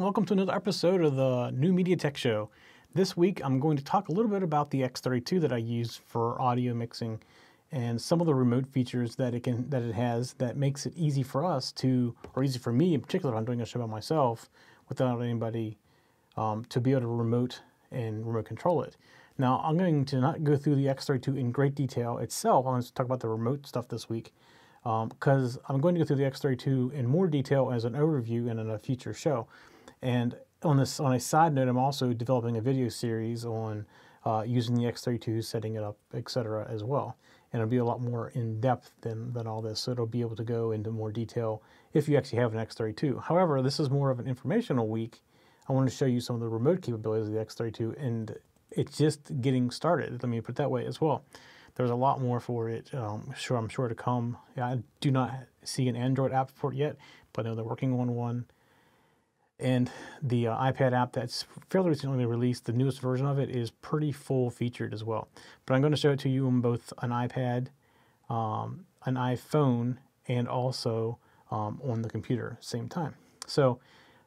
welcome to another episode of the New Media Tech Show. This week I'm going to talk a little bit about the X32 that I use for audio mixing and some of the remote features that it has that makes it easy for us to, or easy for me in particular if I'm doing a show by myself without anybody, to be able to remote control it. Now I'm going to not go through the X32 in great detail itself. I'm going to talk about the remote stuff this week. Because I'm going to go through the X32 in more detail as an overview and in a future show. And on a side note, I'm also developing a video series on using the X32, setting it up, etc. as well. And it'll be a lot more in depth than all this, so it'll be able to go into more detail if you actually have an X32. However, this is more of an informational week. I want to show you some of the remote capabilities of the X32, and it's just getting started. Let me put it that way as well. There's a lot more for it, I'm sure to come. I do not see an Android app for it yet, but I know they're working on one. And the iPad app that's fairly recently released, the newest version of it, is pretty full-featured as well. But I'm going to show it to you on both an iPad, an iPhone, and also on the computer at the same time. So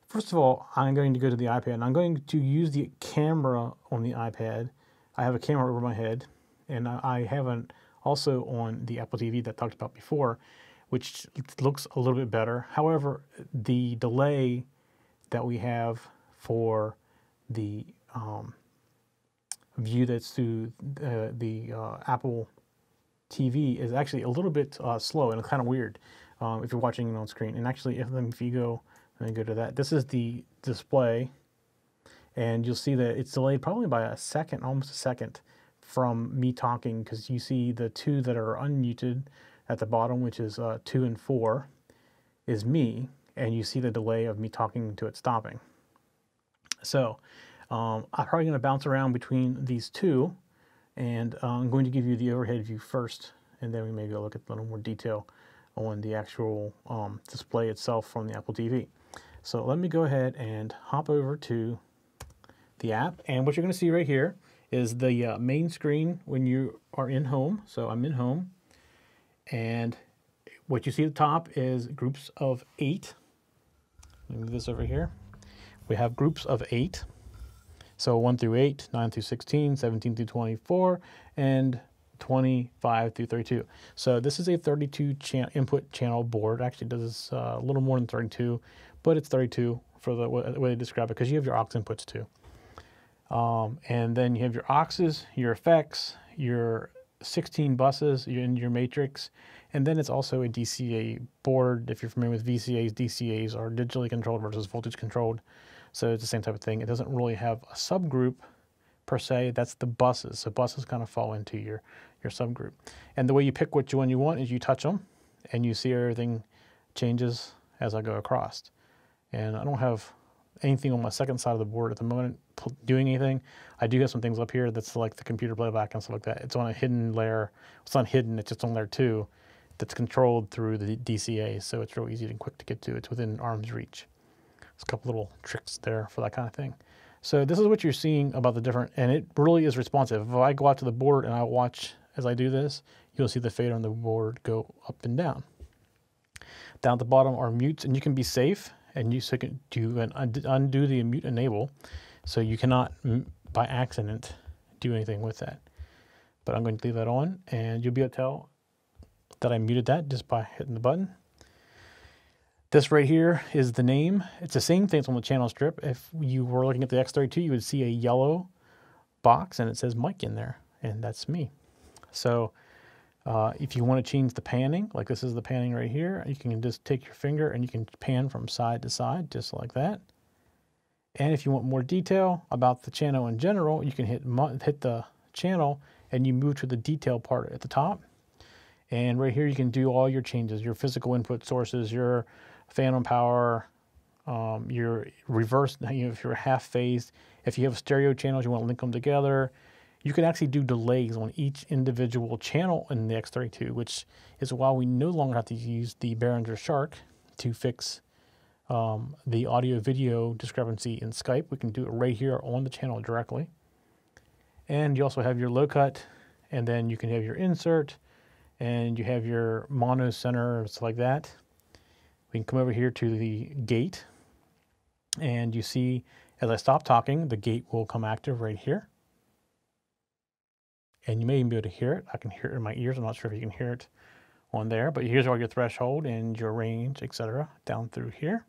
first of all, I'm going to go to the iPad, and I'm going to use the camera on the iPad. I have a camera over my head. And I have also on the Apple TV that I talked about before, which looks a little bit better. However, the delay that we have for the view that's through the Apple TV is actually a little bit slow and kind of weird if you're watching it on screen. And actually, if you go, let me go to that. This is the display, and you'll see that it's delayed probably by a second, almost a second, from me talking, because you see the two that are unmuted at the bottom, which is 2 and 4, is me, and you see the delay of me talking to it stopping. So I'm probably going to bounce around between these two, and I'm going to give you the overhead view first, and then we may go look at a little more detail on the actual display itself from the Apple TV. So let me go ahead and hop over to the app, and what you're going to see right here is the main screen when you are in home. So I'm in home, and what you see at the top is groups of 8. Let me move this over here. We have groups of 8. So 1 through 8, 9 through 16, 17 through 24, and 25 through 32. So this is a 32 input channel board. Actually, it does a little more than 32, but it's 32 for the way they describe it, because you have your aux inputs too. And then you have your auxes, your effects, your 16 buses, your matrix, and then it's also a DCA board. If you're familiar with VCAs, DCAs are digitally controlled versus voltage controlled. So it's the same type of thing. It doesn't really have a subgroup per se. That's the buses. So buses kind of fall into your subgroup. And the way you pick which one you want is you touch them, and you see everything changes as I go across. And I don't have anything on my second side of the board at the moment doing anything. I do have some things up here that's like the computer playback and stuff like that. It's on a hidden layer. It's not hidden, it's just on layer 2 that's controlled through the DCA, so it's real easy and quick to get to. It's within arm's reach. There's a couple little tricks there for that kind of thing. So this is what you're seeing about the different, and it really is responsive. If I go out to the board and I watch as I do this, you'll see the fader on the board go up and down. Down at the bottom are mutes, and you can be safe, and you can undo the mute enable, so you cannot by accident do anything with that. But I'm going to leave that on, and you'll be able to tell that I muted that just by hitting the button. This right here is the name. It's the same thing that's on the channel strip. If you were looking at the X32, you would see a yellow box and it says mic in there, and that's me. So if you want to change the panning, like this is the panning right here, you can just take your finger and you can pan from side to side just like that. And if you want more detail about the channel in general, you can hit the channel and you move to the detail part at the top. And right here you can do all your changes, your physical input sources, your phantom power, your reverse, if you're half phased. If you have stereo channels, you want to link them together. You can actually do delays on each individual channel in the X32, which is why we no longer have to use the Berhinger Shark to fix the audio-video discrepancy in Skype. We can do it right here on the channel directly. And you also have your low cut, and then you can have your insert, and you have your mono center, stuff like that. We can come over here to the gate, And you see, as I stop talking, the gate will come active right here. And you may even be able to hear it. I can hear it in my ears. I'm not sure if you can hear it on there, but here's all your threshold and your range, etc., down through here.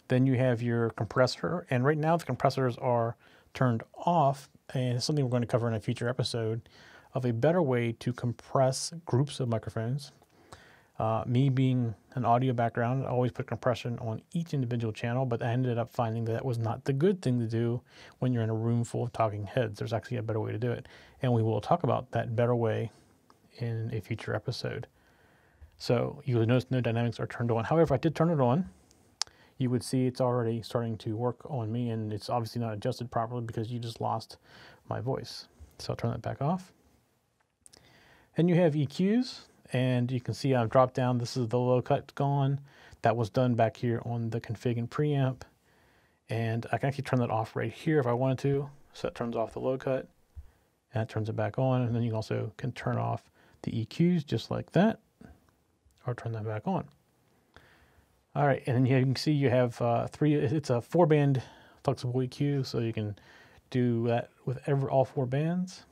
Then you have your compressor, and right now the compressors are turned off, and it's something we're going to cover in a future episode of a better way to compress groups of microphones. Me being an audio background, I always put compression on each individual channel, but I ended up finding that was not the good thing to do when you're in a room full of talking heads. There's actually a better way to do it, and we will talk about that better way in a future episode. So you will notice no dynamics are turned on. However, if I did turn it on, you would see it's already starting to work on me, and it's obviously not adjusted properly because you just lost my voice. So I'll turn that back off. And you have EQs, and you can see I've dropped down. This is the low cut gone. That was done back here on the config and preamp. And I can actually turn that off right here if I wanted to. So that turns off the low cut, and that turns it back on. And then you also can turn off the EQs just like that, or turn that back on. All right, and then you can see you have it's a 4-band flexible EQ, so you can do that with all 4 bands.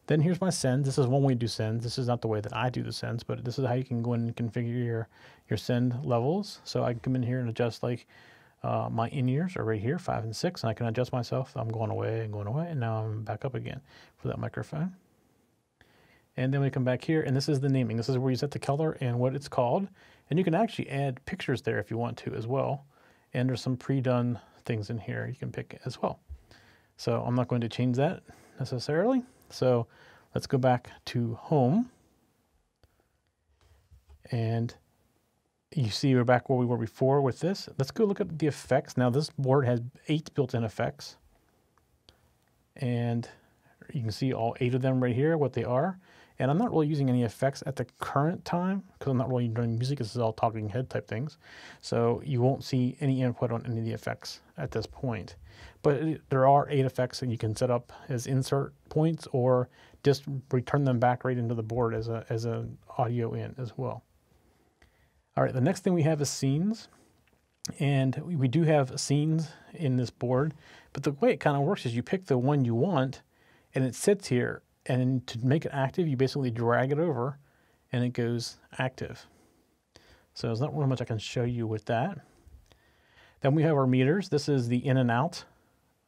Then here's my sends. This is one way to do sends. This is not the way that I do the sends, but this is how you can go in and configure your send levels. So I can come in here and adjust like my in-ears are right here, 5 and 6, and I can adjust myself. I'm going away, and now I'm back up again for that microphone. And then we come back here, and this is the naming. This is where you set the color and what it's called. And you can actually add pictures there if you want to as well. And there's some pre-done things in here you can pick as well. So I'm not going to change that necessarily. So let's go back to home. And you see we're back where we were before with this. Let's go look at the effects. Now this board has 8 built-in effects. And you can see all 8 of them right here, what they are. And I'm not really using any effects at the current time because I'm not really doing music. This is all talking head type things. So you won't see any input on any of the effects at this point. But there are 8 effects that you can set up as insert points or just return them back right into the board as an audio in as well. All right, the next thing we have is scenes. And we do have scenes in this board. But the way it kind of works is you pick the one you want and it sits here. And to make it active, you basically drag it over and it goes active. So there's not really much I can show you with that. Then we have our meters. This is the in and out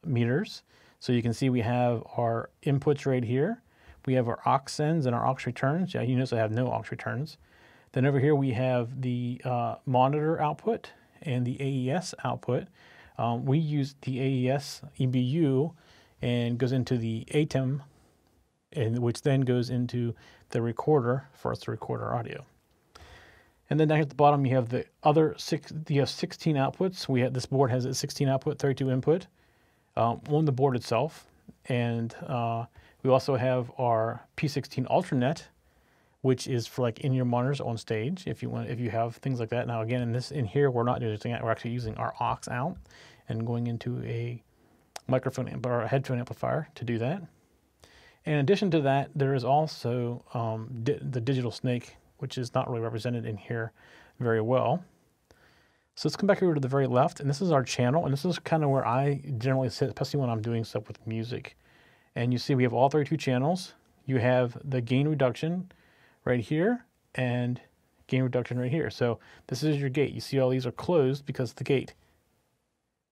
meters. So you can see we have our inputs right here. We have our aux sends and our aux returns. Yeah, you notice I have no aux returns. Then over here we have the monitor output and the AES output. We use the AES EBU and goes into the ATEM, and which then goes into the recorder for us to record our audio. And then down here at the bottom, you have the other 16 outputs. This board has a 16 output, 32 input on the board itself. And we also have our P16 Ultranet, which is for like in-ear monitors on stage if you have things like that. Now again, in here, we're not using it. We're actually using our aux out and going into a microphone or a headphone amplifier to do that. In addition to that, there is also the digital snake, which is not really represented in here very well. So let's come back over to the very left, and this is our channel, and this is kind of where I generally sit, especially when I'm doing stuff with music. And you see we have all 32 channels. You have the gain reduction right here, and gain reduction right here. So this is your gate. You see all these are closed because of the gate.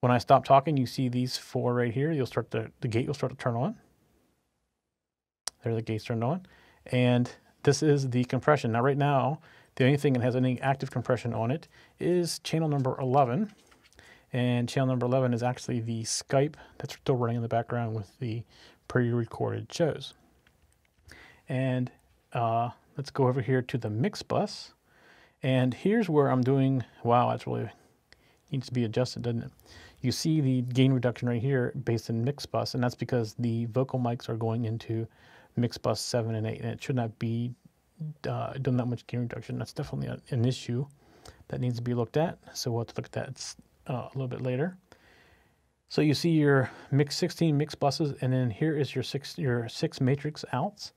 When I stop talking, you see these 4 right here. The gate will start to turn on. There, the gate's turned on. And this is the compression. Now, right now, the only thing that has any active compression on it is channel number 11. And channel number 11 is actually the Skype that's still running in the background with the pre-recorded shows. And let's go over here to the mix bus. And here's where I'm doing, wow, that's really needs to be adjusted, doesn't it? You see the gain reduction right here based in mix bus, and that's because the vocal mics are going into mix bus 7 and 8, and it should not be doing that much gain reduction. That's definitely an issue that needs to be looked at. So we'll have to look at that a little bit later. So you see your 16 mix buses, and then here is your six matrix outs.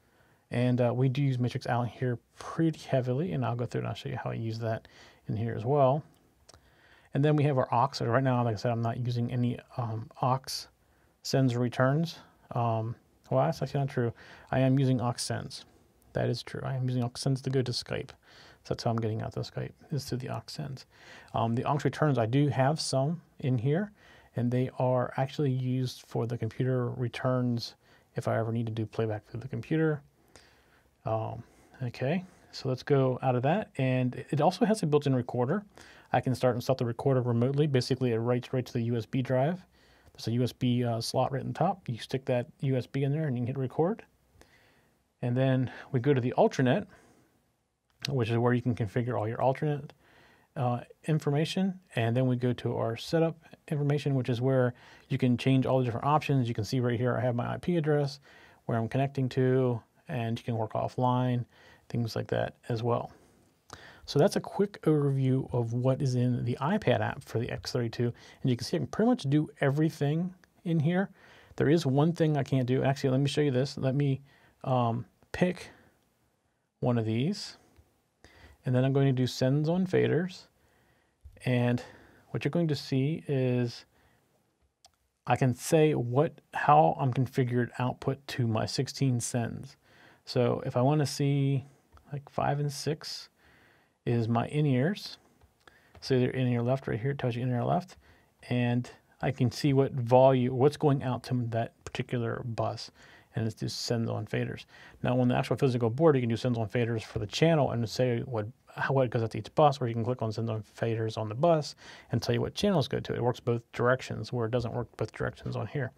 And we do use matrix out here pretty heavily, and I'll go through and I'll show you how I use that in here as well. And then we have our aux. So right now, like I said, I'm not using any aux sends or returns. Well, that's actually not true. I am using aux sends. That is true. I am using aux sends to go to Skype. So that's how I'm getting out to Skype, is through the aux sends. The aux returns, I do have some in here, and they are actually used for the computer returns if I ever need to do playback through the computer. Okay, so let's go out of that. And it also has a built-in recorder. I can start and stop the recorder remotely. Basically, it writes right to the USB drive. There's a USB slot right on top. You stick that USB in there and you can hit record. And then we go to the alternate, which is where you can configure all your alternate information. And then we go to our setup information, which is where you can change all the different options. You can see right here I have my IP address, where I'm connecting to, and you can work offline, things like that as well. So that's a quick overview of what is in the iPad app for the X32. And you can see I can pretty much do everything in here. There is one thing I can't do. Actually, let me show you this. Let me pick one of these. And then I'm going to do sends on faders. And what you're going to see is I can say how I'm configured output to my 16 sends. So if I want to see like 5 and 6 is my in-ears. So either in-ear left right here, it tells you in-ear left. And I can see what's going out to that particular bus. And it's just sends on faders. Now on the actual physical board, you can do sends on faders for the channel and say how it goes out to each bus, or you can click on sends on faders on the bus and tell you what channels go to. It works both directions, where it doesn't work both directions on here.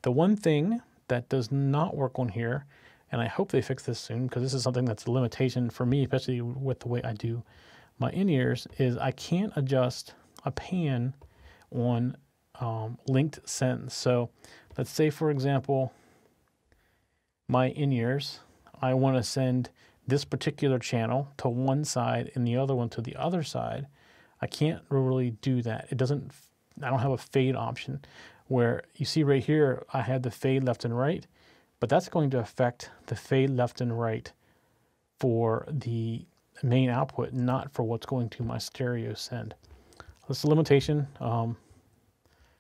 The one thing that does not work on here, and I hope they fix this soon, because this is something that's a limitation for me, especially with the way I do my in-ears, is I can't adjust a pan on linked sends. So let's say, for example, my in-ears, I want to send this particular channel to one side and the other one to the other side. I can't really do that. I don't have a fade option, where you see right here, I have the fade left and right, but that's going to affect the fade left and right for the main output, not for what's going to my stereo send. That's a limitation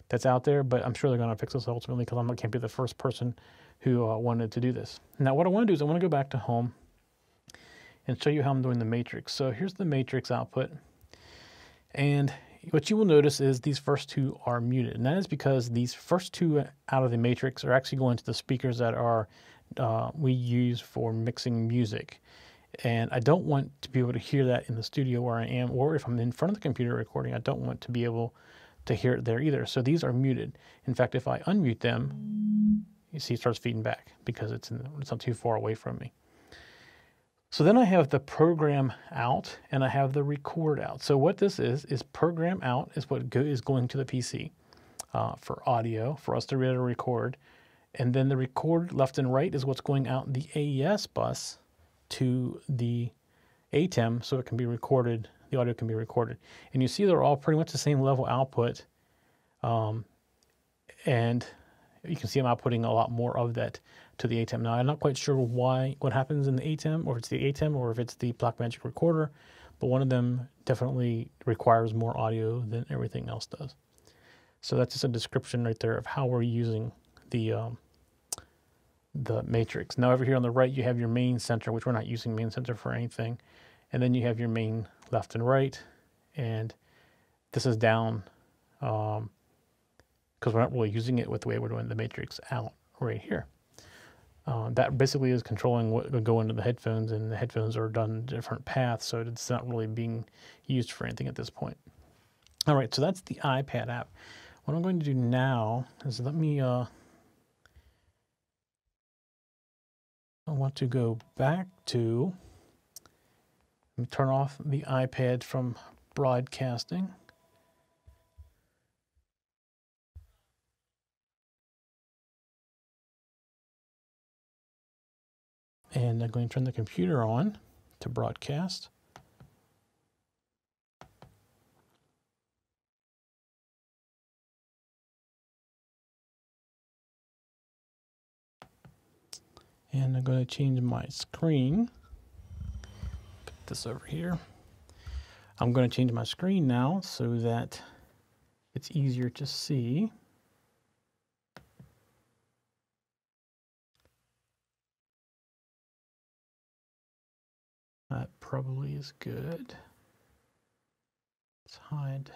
that's out there, but I'm sure they're going to fix this ultimately, because I can't be the first person who wanted to do this. Now what I want to do is I want to go back to home and show you how I'm doing the matrix. So here's the matrix output. And what you will notice is these first two are muted. And that is because these first two out of the matrix are actually going to the speakers that are we use for mixing music. And I don't want to be able to hear that in the studio where I am, or if I'm in front of the computer recording, I don't want to be able to hear it there either. So these are muted. In fact, if I unmute them, you see it starts feeding back because it's not too far away from me. So then I have the program out and I have the record out. So what this is program out is what is going to the PC for audio, for us to be able to record. And then the record left and right is what's going out the AES bus to the ATEM, so it can be recorded, the audio can be recorded. And you see they're all pretty much the same level output. And you can see I'm outputting a lot more of that to the ATEM. Now, I'm not quite sure what happens in the ATEM, or if it's the ATEM or if it's the Blackmagic recorder, but one of them definitely requires more audio than everything else does. So that's just a description right there of how we're using the matrix. Now over here on the right, you have your main center, which we're not using main center for anything. And then you have your main left and right. And this is down because we're not really using it with the way we're doing the matrix out right here. That basically is controlling what would go into the headphones, and the headphones are done different paths, so it's not really being used for anything at this point. All right, so that's the iPad app. What I'm going to do now is I want to go back to, let me turn off the iPad from broadcasting. And I'm going to turn the computer on to broadcast. And I'm going to change my screen. Put this over here. I'm going to change my screen now so that it's easier to see. That probably is good. Let's hide.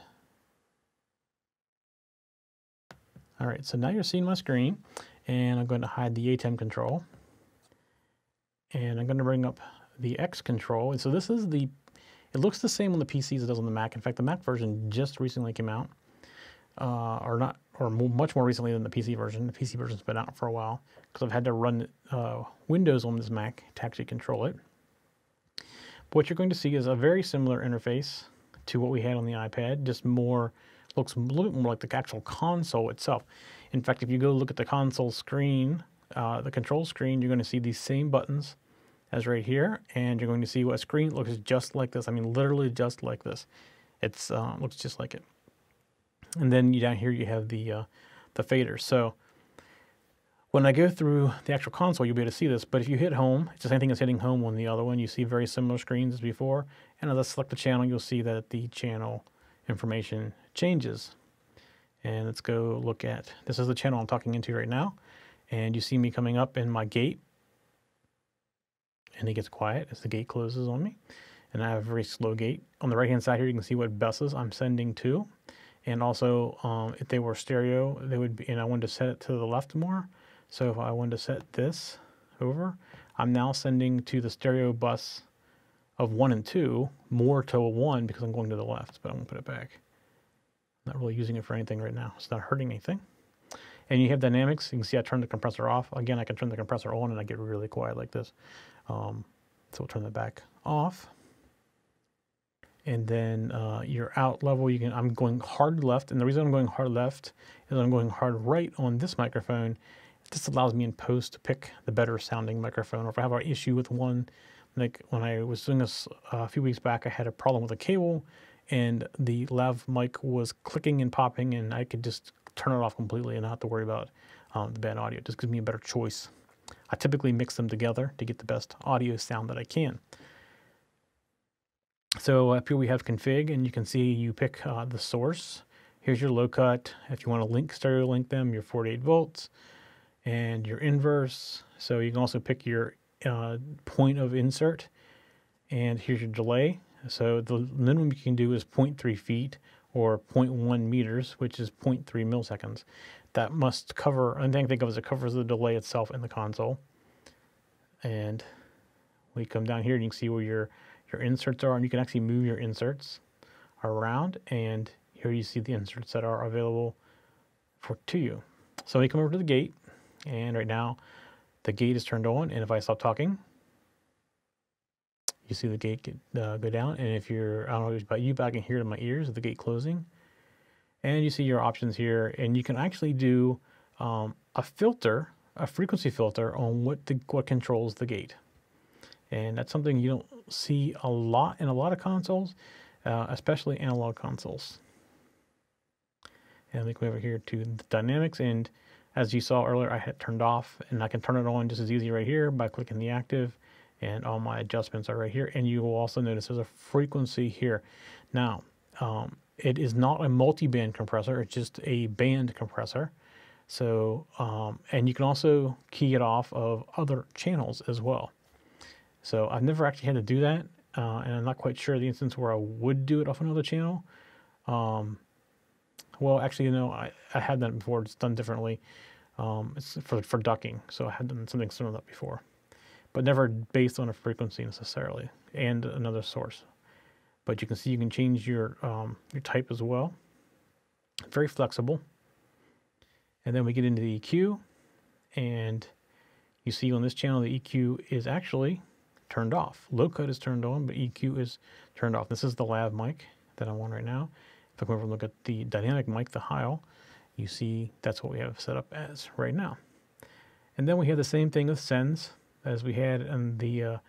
All right, so now you're seeing my screen, and I'm going to hide the ATEM control. And I'm going to bring up the X control. And so this is it looks the same on the PC as it does on the Mac. In fact, the Mac version just recently came out, much more recently than the PC version. The PC version's been out for a while because I've had to run Windows on this Mac to actually control it. But what you're going to see is a very similar interface to what we had on the iPad, just looks a little bit more like the actual console itself. In fact, if you go look at the console screen, the control screen, you're going to see these same buttons as right here, and you're going to see what a screen looks just like this. I mean, literally just like this. It's looks just like it. And then down here you have the fader. So when I go through the actual console, you'll be able to see this. But if you hit home, it's the same thing as hitting home on the other one. You see very similar screens as before. And as I select the channel, you'll see that the channel information changes. And let's go look at, this is the channel I'm talking into right now. And you see me coming up in my gate. And it gets quiet as the gate closes on me. And I have a very slow gate. On the right-hand side here, you can see what buses I'm sending to. And also, if they were stereo, they would be, and I wanted to set it to the left more. So if I wanted to set this over, I'm now sending to the stereo bus of 1 and 2, more to 1 because I'm going to the left, but I'm going to put it back. I'm not really using it for anything right now. It's not hurting anything. And you have dynamics. You can see I turned the compressor off. Again, I can turn the compressor on and I get really quiet like this. So we'll turn that back off. And then your out level, I'm going hard left. And the reason I'm going hard left is I'm going hard right on this microphone. This allows me in post to pick the better sounding microphone. Or if I have an issue with one, like when I was doing this a few weeks back, I had a problem with a cable and the lav mic was clicking and popping, and I could just turn it off completely and not have to worry about the bad audio. It just gives me a better choice. I typically mix them together to get the best audio sound that I can. So up here we have config, and you can see you pick the source. Here's your low cut. If you want to stereo link them, your 48 volts and your inverse. So you can also pick your point of insert, and here's your delay. So the minimum you can do is 0.3 feet or 0.1 meters, which is 0.3 milliseconds. That must cover, and then think of it as it covers the delay itself in the console. And we come down here and you can see where your inserts are, and you can actually move your inserts around, and here you see the inserts that are available to you. So we come over to the gate, and right now the gate is turned on, and if I stop talking, you see the gate go down. And if you're, I don't know about you, but I can hear it in my ears, the gate closing. And you see your options here, and you can actually do a filter, a frequency filter on what controls the gate. And that's something you don't see a lot in a lot of consoles, especially analog consoles. And we go over here to the dynamics, and as you saw earlier, I had turned off, and I can turn it on just as easy right here by clicking the active, and all my adjustments are right here. And you will also notice there's a frequency here. Now, it is not a multi-band compressor, it's just a band compressor. So, and you can also key it off of other channels as well. So I've never actually had to do that, and I'm not quite sure the instance where I would do it off another channel. Well, actually, you know, I had that before. It's done differently. It's for ducking, so I had done something similar to that before, but never based on a frequency necessarily and another source. But you can see you can change your type as well. Very flexible. And then we get into the EQ, and you see on this channel the EQ is actually turned off. Low cut is turned on, but EQ is turned off. This is the lav mic that I'm on right now. If I come over and look at the dynamic mic, the Heil, you see that's what we have set up as right now. And then we have the same thing with sends as we had on the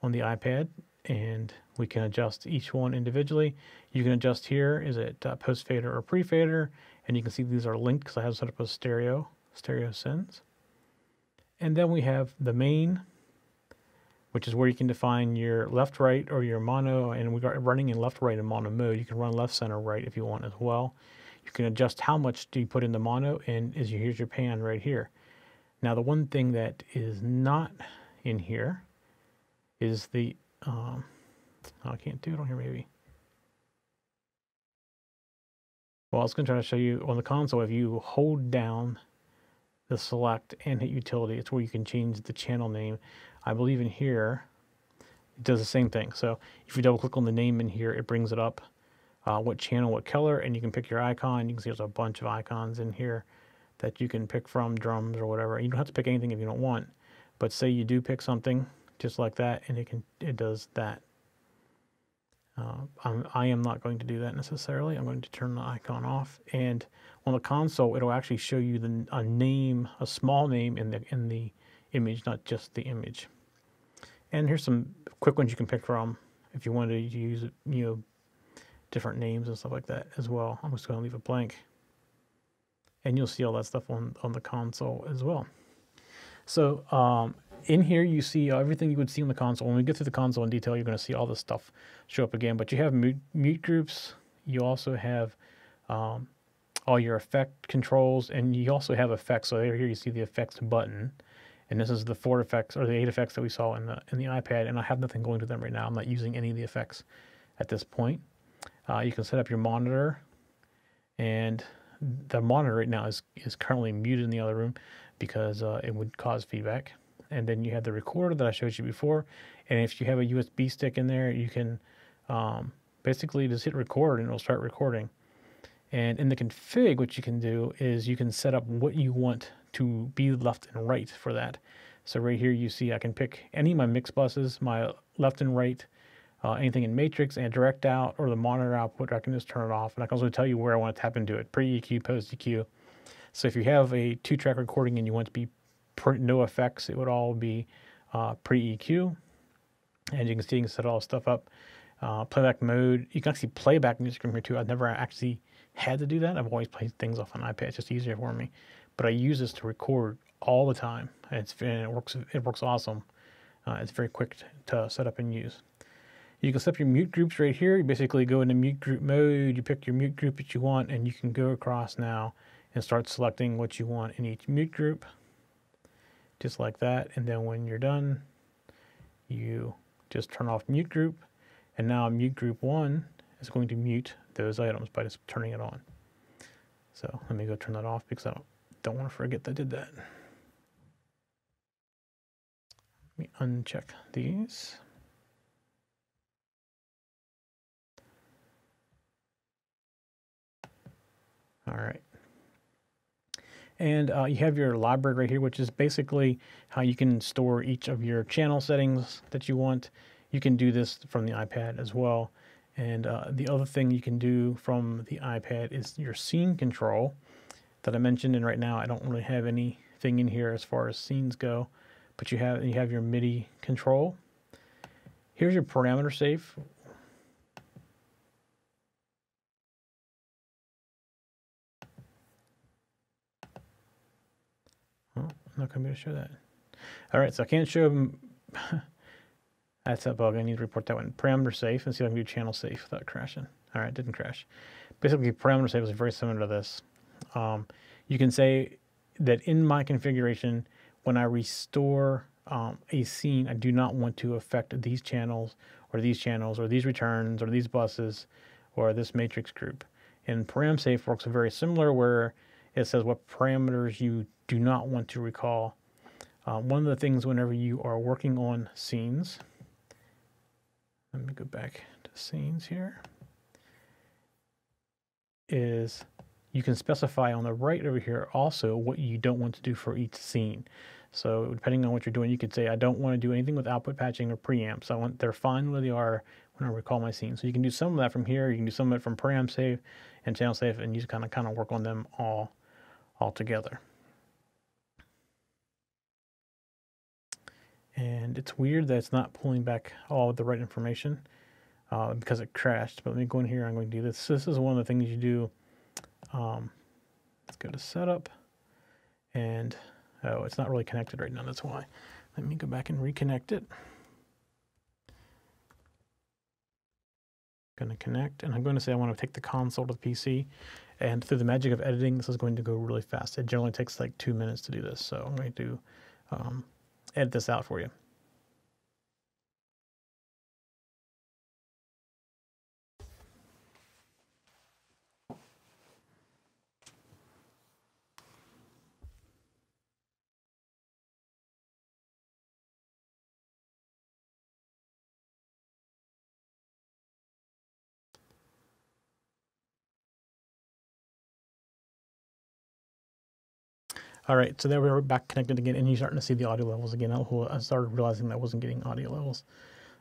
iPad, and we can adjust each one individually. You can adjust here, is it post fader or pre fader, and you can see these are linked because I have set up a stereo sends. And then we have the main, which is where you can define your left, right, or your mono, and we got running in left, right, and mono mode. You can run left, center, right if you want as well. You can adjust how much do you put in the mono, and here's your pan right here. Now the one thing that is not in here is the, oh, I can't do it on here maybe. Well, I was going to try to show you on the console, if you hold down the select and hit utility, it's where you can change the channel name. I believe in here, it does the same thing. So if you double click on the name in here, it brings it up, what channel, what color, and you can pick your icon. You can see there's a bunch of icons in here that you can pick from, drums or whatever. You don't have to pick anything if you don't want, but say you do pick something just like that, and it does that. I am not going to do that necessarily. I'm going to turn the icon off, and on the console it'll actually show you a name, a small name in the image, not just the image. And here's some quick ones you can pick from if you want to use, different names and stuff like that as well. I'm just going to leave it blank, and you'll see all that stuff on the console as well. So in here you see everything you would see on the console. When we get through the console in detail, you're going to see all this stuff show up again. But you have mute groups. You also have all your effect controls, and you also have effects. So here you see the effects button, and this is the 4 effects or the 8 effects that we saw in the iPad. And I have nothing going to them right now. I'm not using any of the effects at this point. You can set up your monitor, and the monitor right now is currently muted in the other room because it would cause feedback. And then you have the recorder that I showed you before, and if you have a USB stick in there, you can basically just hit record and it'll start recording. And in the config, what you can do is you can set up what you want to be left and right for that. So right here you see I can pick any of my mix buses, my left and right, anything in matrix and direct out or the monitor output. I can just turn it off, and I can also tell you where I want to tap into it, pre-EQ, post-EQ. So if you have a 2-track recording and you want to be no effects, it would all be pre-EQ. And you can see you can set all this stuff up. Playback mode, you can actually play back music from here too. I've never actually had to do that. I've always played things off an iPad. It's just easier for me. But I use this to record all the time. And it works awesome. It's very quick to set up and use. You can set up your mute groups right here. You basically go into mute group mode. You pick your mute group that you want, and you can go across now and start selecting what you want in each mute group, just like that. And then when you're done, you just turn off mute group, and now mute group 1 is going to mute those items by just turning it on. So let me go turn that off because I don't want to forget that I did that. Let me uncheck these. All right. And you have your library right here, which is basically how you can store each of your channel settings that you want. You can do this from the iPad as well. And the other thing you can do from the iPad is your scene control that I mentioned. And right now I don't really have anything in here as far as scenes go, but you have your MIDI control. Here's your parameter safe. Oh, I'm not going to be able to show that. All right, so I can't show them. That's that bug. I need to report that one. Parameter safe, and see if I can do channel safe without crashing. All right, didn't crash. Basically, parameter safe is very similar to this. You can say that in my configuration, when I restore a scene, I do not want to affect these channels or these returns or these buses or this matrix group. And param safe works very similar, where it says what parameters you do not want to recall. One of the things whenever you are working on scenes, let me go back to scenes here, is you can specify on the right over here also what you don't want to do for each scene. So depending on what you're doing, you could say, I don't want to do anything with output patching or preamps. They're fine where they are when I recall my scene. So you can do some of that from here. You can do some of it from param safe and channel safe, and you just kind of work on them all together. And it's weird that it's not pulling back all the right information because it crashed. But let me go in here. I'm going to do this. So this is one of the things you do. Let's go to setup. And oh, it's not really connected right now. That's why. Let me go back and reconnect it. Going to connect, and I'm going to say I want to take the console to the PC. And through the magic of editing, this is going to go really fast. It generally takes like 2 minutes to do this. So I'm going to edit this out for you. All right, so there we're back connected again, and you're starting to see the audio levels again. I started realizing that I wasn't getting audio levels,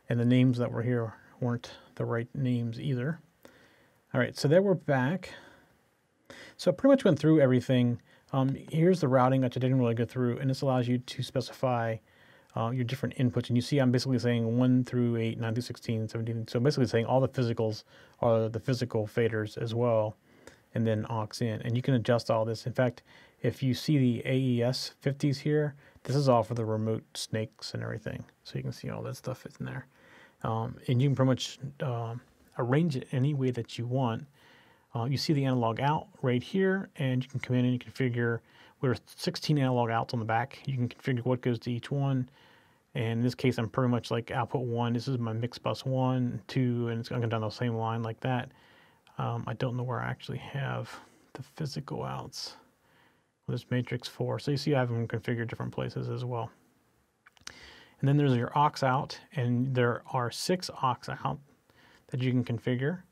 and the names that were here weren't the right names either. All right, so there we're back. So I pretty much went through everything. Here's the routing that I didn't really go through, and this allows you to specify your different inputs. And you see I'm basically saying 1 through 8, 9 through 16, 17. So I'm basically saying all the physicals are the physical faders as well, and then aux in. And you can adjust all this. In fact, if you see the AES 50s here, this is all for the remote snakes and everything. So you can see all that stuff is in there. And you can pretty much arrange it any way that you want. You see the analog out right here, and you can come in and you configure. There's 16 analog outs on the back. You can configure what goes to each one. And in this case, I'm pretty much like output 1. This is my mix bus 1, 2, and it's going to go down the same line like that. I don't know where I actually have the physical outs. There's matrix 4. So you see I have them configured different places as well. And then there's your aux out, and there are 6 aux out that you can configure.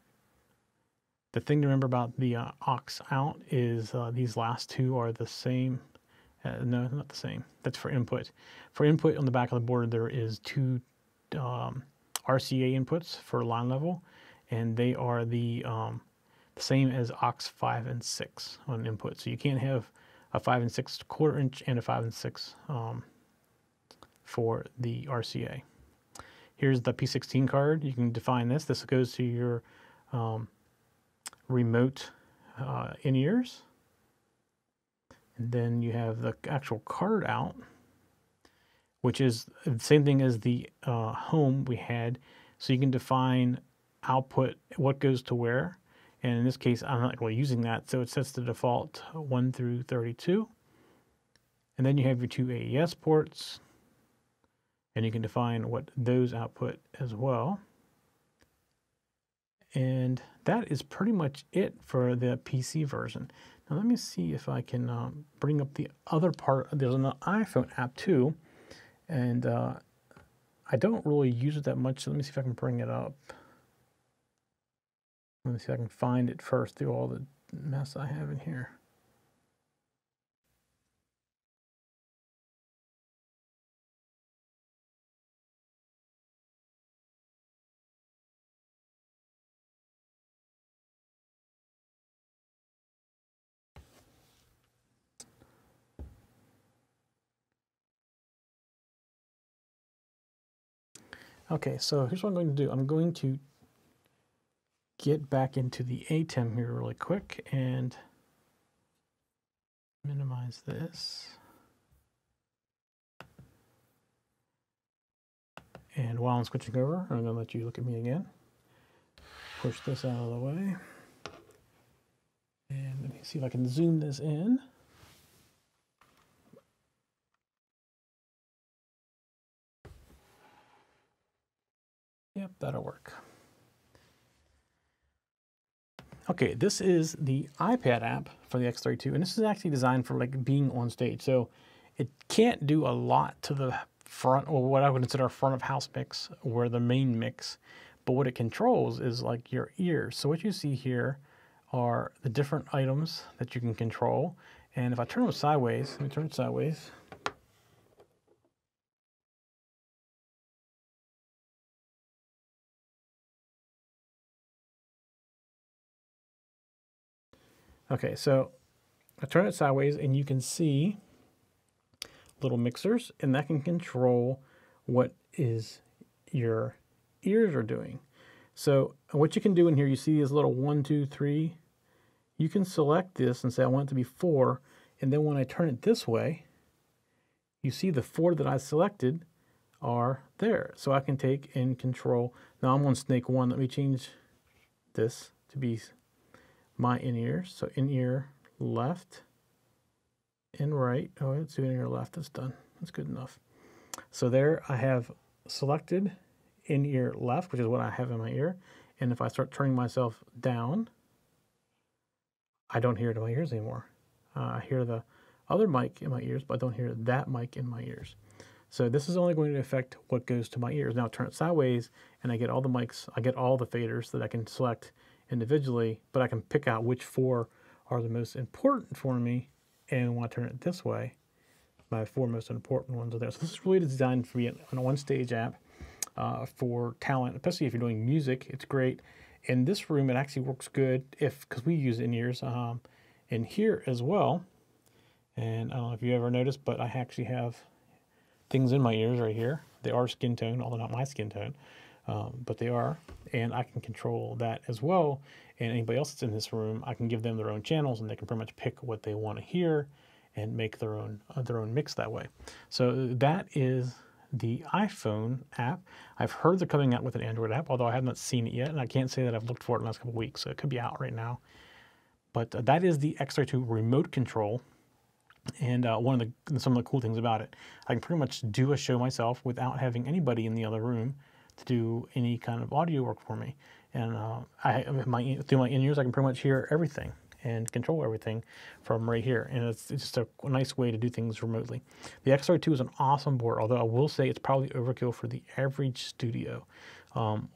The thing to remember about the aux out is these last 2 are the same. No, not the same. That's for input. For input on the back of the board, there is 2 RCA inputs for line level, and they are the same as aux 5 and 6 on input. So you can't have a 5 and 6 1/4 inch and a 5 and 6 for the RCA. Here's the P16 card. You can define this. This goes to your remote in-ears. And then you have the actual card out, which is the same thing as the home we had. So you can define output, what goes to where. And in this case, I'm not really using that, so it sets the default 1 through 32. And then you have your 2 AES ports, and you can define what those output as well. And that is pretty much it for the PC version. Now let me see if I can bring up the other part. There's an iPhone app too, and I don't really use it that much, so let me see if I can bring it up. Let me see if I can find it first through all the mess I have in here. Okay, so here's what I'm going to do. I'm going to get back into the ATEM here really quick and minimize this. And while I'm switching over, I'm going to let you look at me again. Push this out of the way. And let me see if I can zoom this in. Yep, that'll work. Okay, this is the iPad app for the X32, and this is actually designed for like being on stage. So it can't do a lot to the front, or what I would consider a front of house mix, or the main mix, but what it controls is like your ears. So what you see here are the different items that you can control. And if I turn them sideways, let me turn it sideways. Okay, so I turn it sideways and you can see little mixers, and that can control what is your ears are doing. So what you can do in here, you see these little 1, 2, 3. You can select this and say I want it to be 4, and then when I turn it this way, you see the 4 that I selected are there. So I can take and control. Now I'm on snake 1. Let me change this to be my in-ears. So in-ear left and right. Oh, let's do in-ear left. That's done. That's good enough. So there I have selected in-ear left, which is what I have in my ear. And if I start turning myself down, I don't hear it in my ears anymore. I hear the other mic in my ears, but I don't hear that mic in my ears. So this is only going to affect what goes to my ears. Now turn it sideways and I get all the mics, I get all the faders that I can select individually, but I can pick out which 4 are the most important for me. And when I turn it this way, my 4 most important ones are there. So this is really designed for an on-stage app for talent, especially if you're doing music. It's great. In this room, it actually works good because we use in-ears in here as well. And I don't know if you ever noticed, but I actually have things in my ears right here. They are skin tone, although not my skin tone, but they are. And I can control that as well. And anybody else that's in this room, I can give them their own channels and they can pretty much pick what they want to hear and make their own mix that way. So that is the iPhone app. I've heard they're coming out with an Android app, although I have not seen it yet, and I can't say that I've looked for it in the last couple of weeks, so it could be out right now. But that is the X32 remote control, and some of the cool things about it. I can pretty much do a show myself without having anybody in the other room to do any kind of audio work for me. And through my in-ears, I can pretty much hear everything and control everything from right here. And it's just a nice way to do things remotely. The X32 is an awesome board, although I will say it's probably overkill for the average studio. One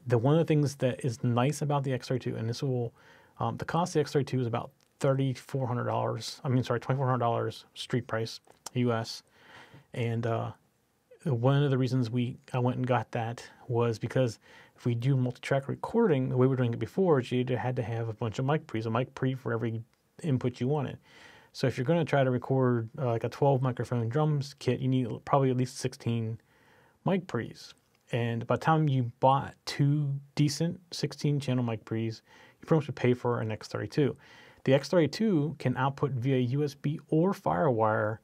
of the things that is nice about the X32, and this will, the cost of the X32 is about $3,400. I mean, sorry, $2,400 street price, US. And one of the reasons I went and got that was because if we do multi-track recording, the way we're doing it before is you had to have a bunch of mic pre's, a mic pre for every input you wanted. So if you're going to try to record like a 12 microphone drums kit, you need probably at least 16 mic pre's. And by the time you bought 2 decent 16 channel mic pre's, you pretty much would pay for an X32. The X32 can output via USB or FireWire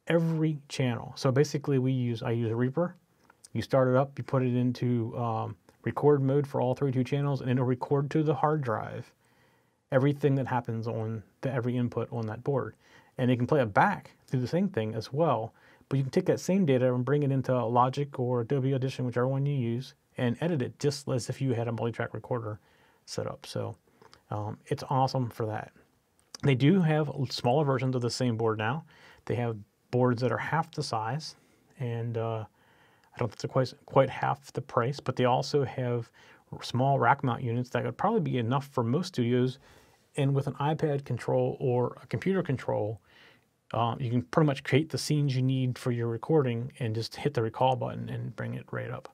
every channel. So basically I use a Reaper. You start it up, you put it into record mode for all 32 channels, and it'll record to the hard drive everything that happens on every input on that board. And you can play it back through the same thing as well, but you can take that same data and bring it into Logic or Adobe Audition, whichever one you use, and edit it just as if you had a multi-track recorder set up. So it's awesome for that. They do have smaller versions of the same board now. They have boards that are half the size, and I don't think it's quite half the price, but they also have small rack mount units that would probably be enough for most studios. And with an iPad control or a computer control, you can pretty much create the scenes you need for your recording and just hit the recall button and bring it right up.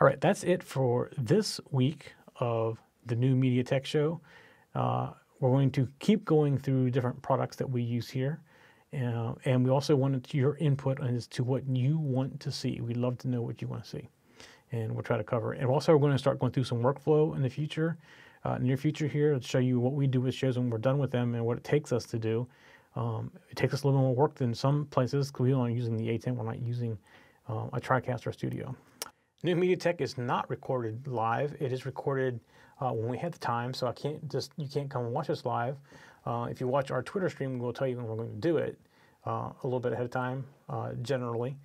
All right, that's it for this week of the New Media Tech Show. We're going to keep going through different products that we use here. And we also wanted your input as to what you want to see. We'd love to know what you want to see, and we'll try to cover it. And also, we're going to start going through some workflow in the future, near future here, to show you what we do with shows when we're done with them and what it takes us to do. It takes us a little more work than some places because we're only using the A10. We're not using a TriCaster Studio. New Media Tech is not recorded live. It is recorded when we have the time, so you can't come and watch us live. If you watch our Twitter stream, we'll tell you when we're going to do it a little bit ahead of time, generally.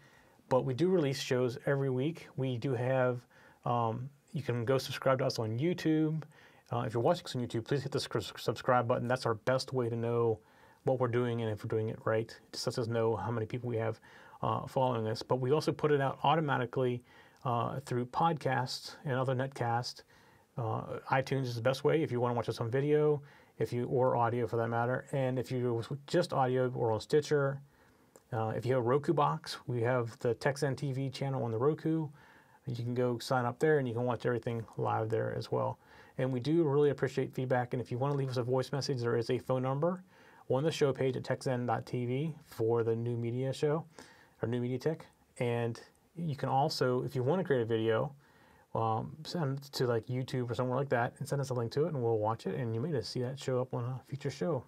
But we do release shows every week. We do have, you can go subscribe to us on YouTube. If you're watching us on YouTube, please hit the subscribe button. That's our best way to know what we're doing and if we're doing it right. It just lets us know how many people we have following us. But we also put it out automatically through podcasts and other netcasts. iTunes is the best way if you want to watch us on video, or audio for that matter. And if you just audio, or on Stitcher. If you have a Roku box, we have the TechZen TV channel on the Roku. You can go sign up there and you can watch everything live there as well. And we do really appreciate feedback. And if you want to leave us a voice message, there is a phone number on the show page at techzen.tv for the New Media Show, or New Media Tech. And you can also, if you want to create a video, send it to like YouTube or somewhere like that and send us a link to it and we'll watch it, and you may just see that show up on a future show.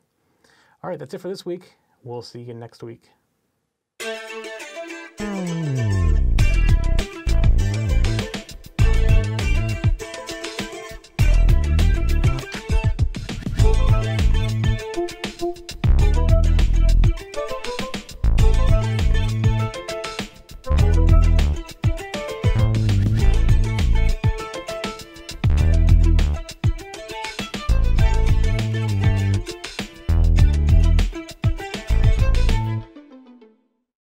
All right, that's it for this week. We'll see you next week.